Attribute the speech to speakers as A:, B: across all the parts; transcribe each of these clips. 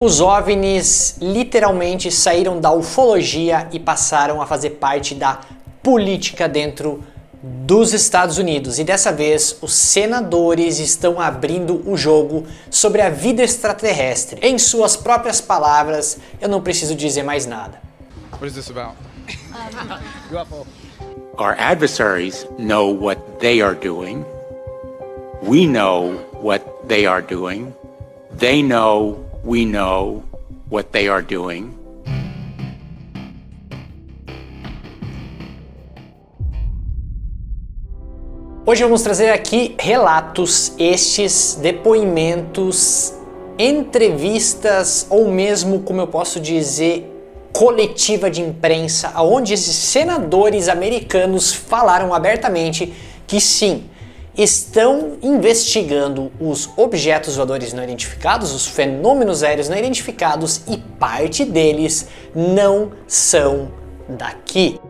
A: Os OVNIs literalmente saíram da ufologia e passaram a fazer parte da política dentro dos Estados Unidos. E dessa vez, os senadores estão abrindo o jogo sobre a vida extraterrestre. Em suas próprias palavras, eu não preciso dizer mais nada.
B: What is this about?
C: Our adversaries know what they are doing. We know what they are doing. They know we know what they are doing.
A: Hoje vamos trazer aqui relatos, depoimentos, entrevistas ou mesmo, como eu posso dizer, coletiva de imprensa, onde esses senadores americanos falaram abertamente que sim, estão investigando os objetos voadores não identificados, os fenômenos aéreos não identificados, e parte deles não são daqui.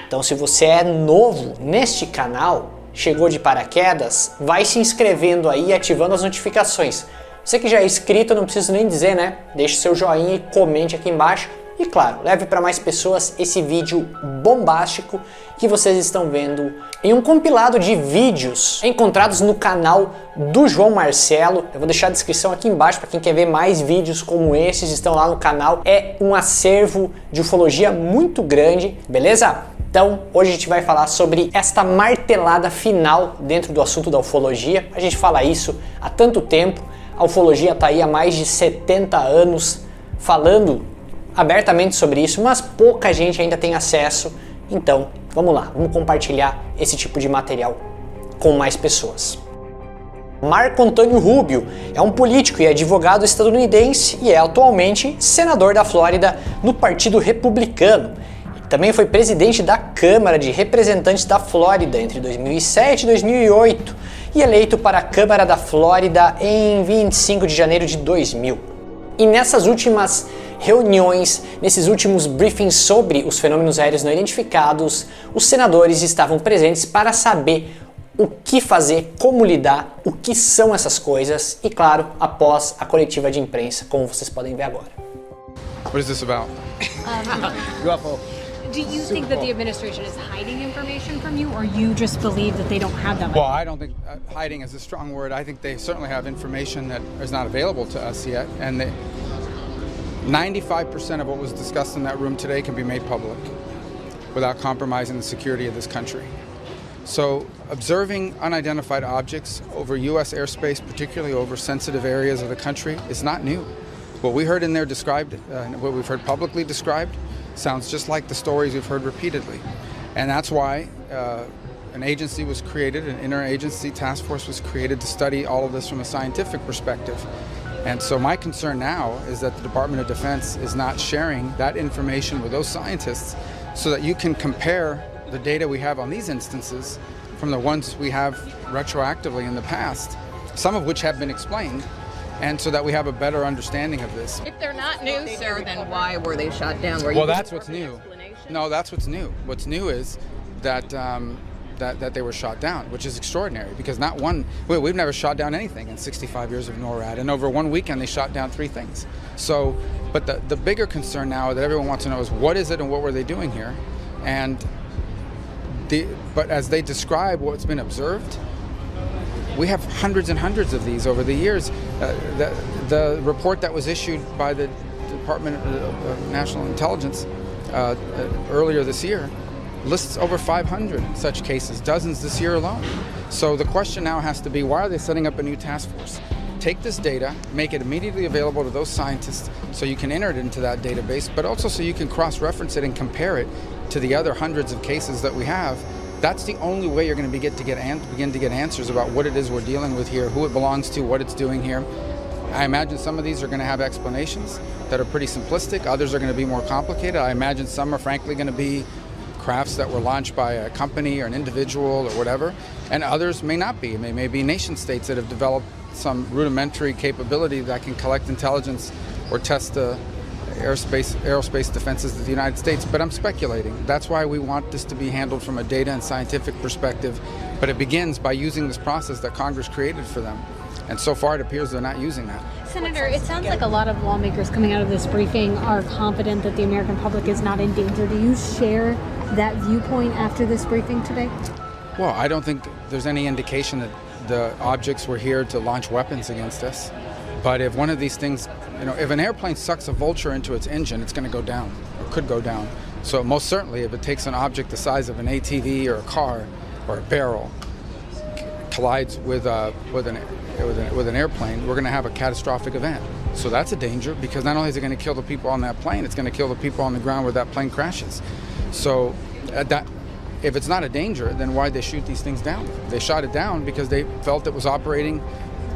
A: Então, se você é novo neste canal, chegou de paraquedas, vai se inscrevendo aí e ativando as notificações. Você que já é inscrito, eu não preciso nem dizer, né? Deixe seu joinha e comente aqui embaixo. E claro, leve para mais pessoas esse vídeo bombástico que vocês estão vendo em um compilado de vídeos encontrados no canal do João Marcelo. Eu vou deixar a descrição aqui embaixo para quem quer ver mais vídeos como esses, estão lá no canal. É um acervo de ufologia muito grande, beleza? Então, hoje a gente vai falar sobre esta martelada final dentro do assunto da ufologia. A gente fala isso há tanto tempo, a ufologia está aí há mais de 70 anos falando abertamente sobre isso, mas pouca gente ainda tem acesso. Então, vamos lá, vamos compartilhar esse tipo de material com mais pessoas. Marco Antônio Rubio é um político e advogado estadunidense e é atualmente senador da Flórida no Partido Republicano. Também foi presidente da Câmara de Representantes da Flórida entre 2007 e 2008 e eleito para a Câmara da Flórida em 25 de janeiro de 2000. E nessas últimas reuniões, nesses últimos briefings sobre os fenômenos aéreos não identificados, os senadores estavam presentes para saber o que fazer, como lidar, o que são essas coisas e, claro, após a coletiva de imprensa, como vocês podem ver agora.
B: What is this about?
D: Do you think that the administration is hiding information from you, or you just believe that they don't have that?
B: Well, I don't think hiding is a strong word. I think they certainly have information that is not available to us yet, and 95% of what was discussed in that room today can be made public without compromising the security of this country. So, observing unidentified objects over U.S. airspace, particularly over sensitive areas of the country, is not new. What we heard in there described, what we've heard publicly described, sounds just like the stories we've heard repeatedly. And that's why an agency was created, an interagency task force was created to study all of this from a scientific perspective. And so my concern now is that the Department of Defense is not sharing that information with those scientists so that you can compare the data we have on these instances from the ones we have retroactively in the past, some of which have been explained, and so that we have a better understanding of this.
E: If they're not new, sir, then why were they shot down?
B: Well, that's what's new. No, that's what's new. What's new is that that they were shot down, which is extraordinary because we've never shot down anything in 65 years of NORAD, and over one weekend they shot down 3 things. So, but the bigger concern now that everyone wants to know is what is it and what were they doing here, but as they describe what's been observed, we have hundreds and hundreds of these over the years. The report that was issued by the Department of National Intelligence earlier this year lists over 500 such cases, dozens this year alone. So the question now has to be, why are they setting up a new task force? Take this data, make it immediately available to those scientists so you can enter it into that database, but also so you can cross-reference it and compare it to the other hundreds of cases that we have. That's the only way you're going to begin to get answers about what it is we're dealing with here, who it belongs to, what it's doing here. I imagine some of these are going to have explanations that are pretty simplistic. Others are going to be more complicated. I imagine some are frankly going to be crafts that were launched by a company or an individual or whatever, and others may not be. They may be nation states that have developed some rudimentary capability that can collect intelligence or test the aerospace defenses of the United States, but I'm speculating. That's why we want this to be handled from a data and scientific perspective, but it begins by using this process that Congress created for them. And so far it appears they're not using that.
D: Senator, it sounds like a lot of lawmakers coming out of this briefing are confident that the American public is not in danger. Do you share that viewpoint after this briefing today?
B: Well, I don't think there's any indication that the objects were here to launch weapons against us. But if one of these things, if an airplane sucks a vulture into its engine, it's going to go down, or could go down. So most certainly, if it takes an object the size of an ATV or a car or a barrel, collides with an airplane, we're going to have a catastrophic event. So that's a danger, because not only is it going to kill the people on that plane, it's going to kill the people on the ground where that plane crashes. So if it's not a danger, then why'd they shoot these things down? They shot it down because they felt it was operating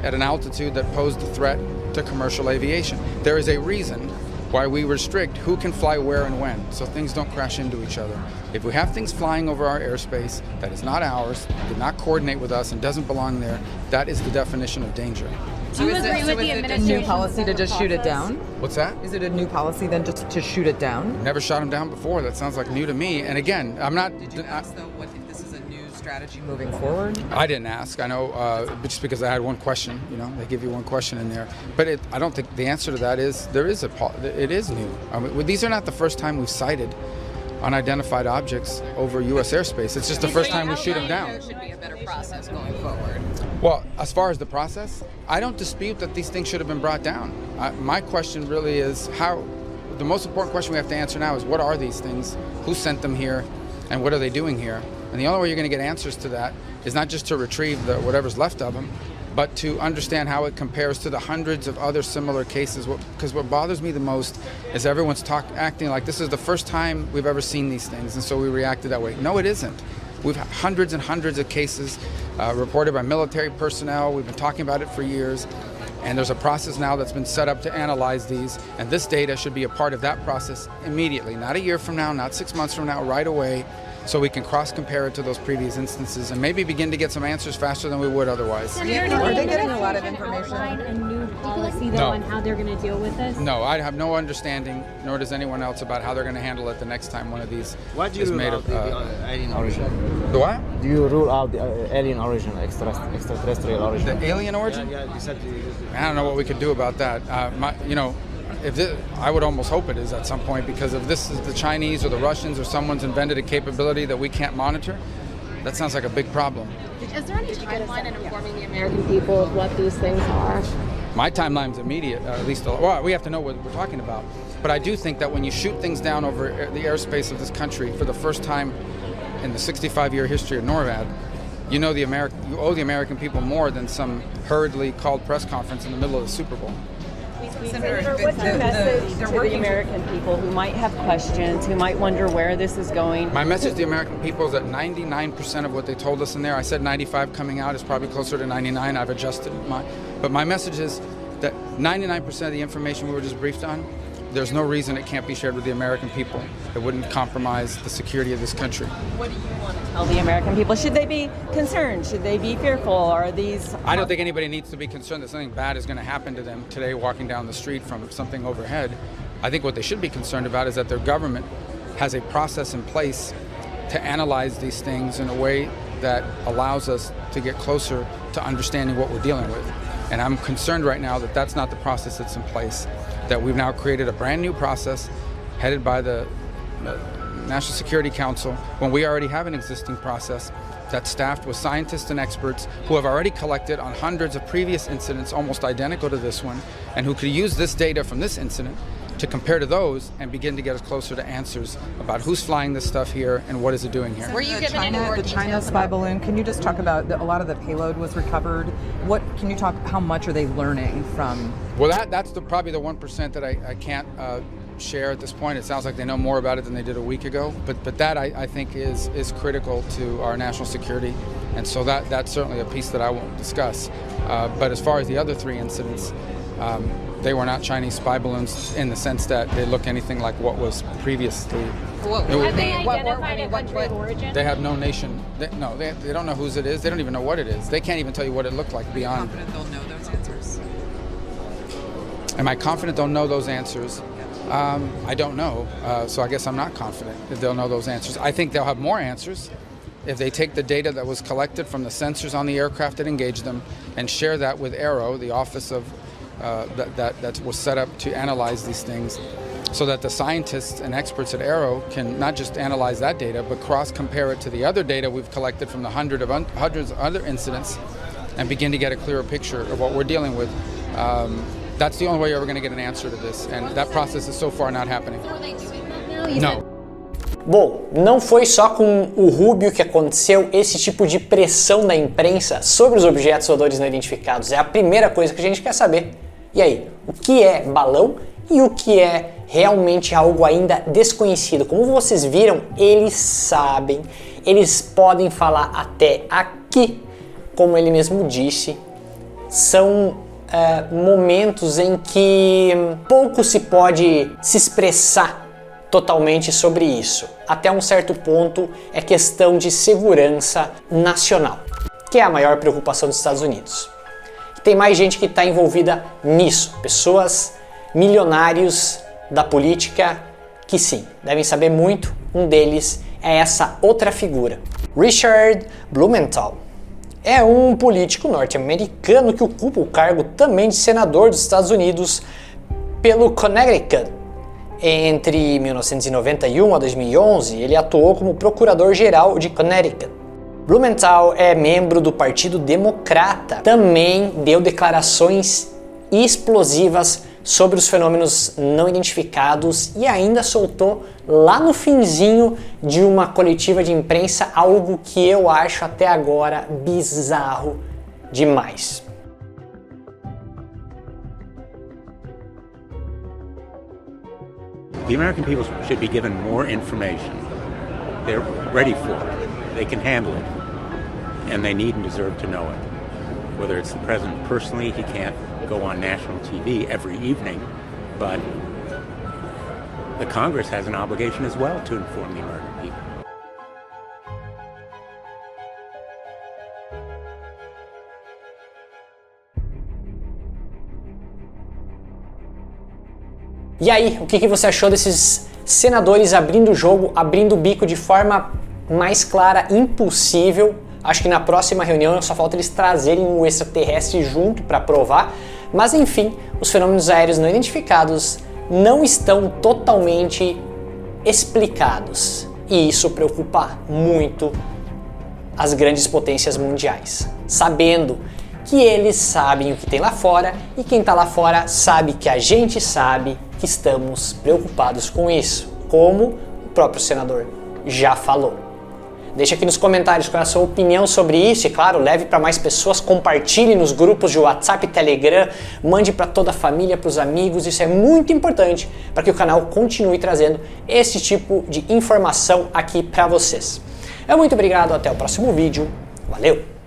B: at an altitude that posed a threat to commercial aviation. There is a reason why we restrict who can fly where and when, so things don't crash into each other. If we have things flying over our airspace that is not ours, did not coordinate with us, and doesn't belong there, that is the definition of danger.
D: Do you agree with the
E: a
D: administration's
E: new policy to just shoot it down?
B: What's that?
E: Is it a new policy then just to shoot it down?
B: Never shot them down before. That sounds like new to me. And again, I'm not...
E: Did you ask though what if this is a new strategy moving forward?
B: I didn't ask. I know, just because I had one question. They give you one question in there. But I don't think the answer to that is it is new. I mean, these are not the first time we've cited unidentified objects over U.S. airspace. It's just the first time we shoot them down.
E: There should be a better process going forward.
B: Well, as far as the process, I don't dispute that these things should have been brought down. My question really is the most important question we have to answer now is, what are these things? Who sent them here? And what are they doing here? And the only way you're going to get answers to that is not just to retrieve whatever's left of them, but to understand how it compares to the hundreds of other similar cases. Because what bothers me the most is everyone's acting like this is the first time we've ever seen these things, and so we reacted that way. No, it isn't. We've had hundreds and hundreds of cases reported by military personnel. We've been talking about it for years. And there's a process now that's been set up to analyze these. And this data should be a part of that process immediately, not a year from now, not 6 months from now, right away, so we can cross-compare it to those previous instances and maybe begin to get some answers faster than we would otherwise.
E: Are they getting a lot of information?
D: A new policy, though,
B: No.
D: on how they're going to deal with this?
B: No, I have no understanding, nor does anyone else, about how they're going to handle it the next time one of these
F: What do you
B: is
F: rule
B: made
F: out
B: of.
F: the alien origin?
B: The what?
F: Do you rule out the alien origin, extraterrestrial origin?
B: The alien origin?
F: Yeah, you said
B: I don't know what we could do about that. I would almost hope it is at some point, because if this is the Chinese or the Russians or someone's invented a capability that we can't monitor, that sounds like a big problem.
G: Is there any timeline in informing the American people of what these things are?
B: My timeline's immediate, at least. Well, we have to know what we're talking about. But I do think that when you shoot things down over the airspace of this country for the first time in the 65-year history of NORAD, you owe the American people more than some hurriedly called press conference in the middle of the Super Bowl.
H: Senator, what's your message to the American people who might have questions, who might wonder where this is going?
B: My message to the American people is that 99% of what they told us in there, I said 95 coming out, is probably closer to 99. I've adjusted but my message is that 99% of the information we were just briefed on, there's no reason it can't be shared with the American people. It wouldn't compromise the security of this country.
H: What do you want to tell the American people? Should they be concerned? Should they be fearful? Are these...
B: I don't think anybody needs to be concerned that something bad is going to happen to them today walking down the street from something overhead. I think what they should be concerned about is that their government has a process in place to analyze these things in a way that allows us to get closer to understanding what we're dealing with. And I'm concerned right now that that's not the process that's in place, that we've now created a brand new process headed by the National Security Council, when we already have an existing process that's staffed with scientists and experts who have already collected on hundreds of previous incidents almost identical to this one, and who could use this data from this incident to compare to those and begin to get us closer to answers about who's flying this stuff here and what is it doing here.
E: Were you given any more details? The China spy balloon, can you just talk about, a lot of the payload was recovered. Can you talk, how much are they learning from?
B: Well, that's probably the 1% that I can't share at this point. It sounds like they know more about it than they did a week ago, but that I think is critical to our national security, and so that's certainly a piece that I won't discuss. But as far as the other 3 incidents, they were not Chinese spy balloons in the sense that they look anything like what was previously.
D: Have they identified a country of origin?
B: They have no nation. They don't know whose it is. They don't even know what it is. They can't even tell you what it looked like beyond.
E: Are you confident they'll know those answers?
B: Am I confident they'll know those answers? I don't know. So I guess I'm not confident that they'll know those answers. I think they'll have more answers if they take the data that was collected from the sensors on the aircraft that engaged them and share that with AARO, the Office of that was set up to analyze these things, so that the scientists and experts at Arrow can not just analyze that data, but cross-compare it to the other data we've collected from the hundreds of other incidents, and begin to get a clearer picture of what we're dealing with. That's the only way you're ever going to get an answer to this, and that process is so far not happening.
D: So are they doing that now?
B: No.
A: Bom, não foi só com o Rubio que aconteceu esse tipo de pressão da imprensa sobre os objetos voadores não identificados. É a primeira coisa que a gente quer saber. E aí, o que é balão e o que é realmente algo ainda desconhecido? Como vocês viram, eles sabem, eles podem falar até aqui, como ele mesmo disse, são momentos em que pouco se pode se expressar totalmente sobre isso. Até um certo ponto é questão de segurança nacional, que é a maior preocupação dos Estados Unidos. Tem mais gente que está envolvida nisso, pessoas, milionários da política que sim, devem saber muito. Um deles é essa outra figura, Richard Blumenthal. É um político norte-americano que ocupa o cargo também de senador dos Estados Unidos pelo Connecticut. Entre 1991 a 2011, ele atuou como procurador-geral de Connecticut. Blumenthal é membro do Partido Democrata. Também deu declarações explosivas sobre os fenômenos não identificados e ainda soltou lá no finzinho de uma coletiva de imprensa algo que eu acho até agora bizarro demais.
C: The American people should be given more information. They're ready for it. They can handle it. And they need and deserve to know it. Whether it's the president personally, he can't go on national TV every evening, but the Congress has an obligation as well to inform the American people.
A: E aí, o que você achou desses senadores abrindo o jogo, abrindo o bico de forma mais clara impossível? Acho que na próxima reunião só falta eles trazerem um extraterrestre junto para provar. Mas enfim, os fenômenos aéreos não identificados não estão totalmente explicados. E isso preocupa muito as grandes potências mundiais, sabendo que eles sabem o que tem lá fora e quem está lá fora sabe que a gente sabe que estamos preocupados com isso, como o próprio senador já falou. Deixa aqui nos comentários qual é a sua opinião sobre isso e, claro, leve para mais pessoas, compartilhe nos grupos de WhatsApp e Telegram, mande para toda a família, para os amigos, isso é muito importante para que o canal continue trazendo esse tipo de informação aqui para vocês. Muito obrigado, até o próximo vídeo, valeu!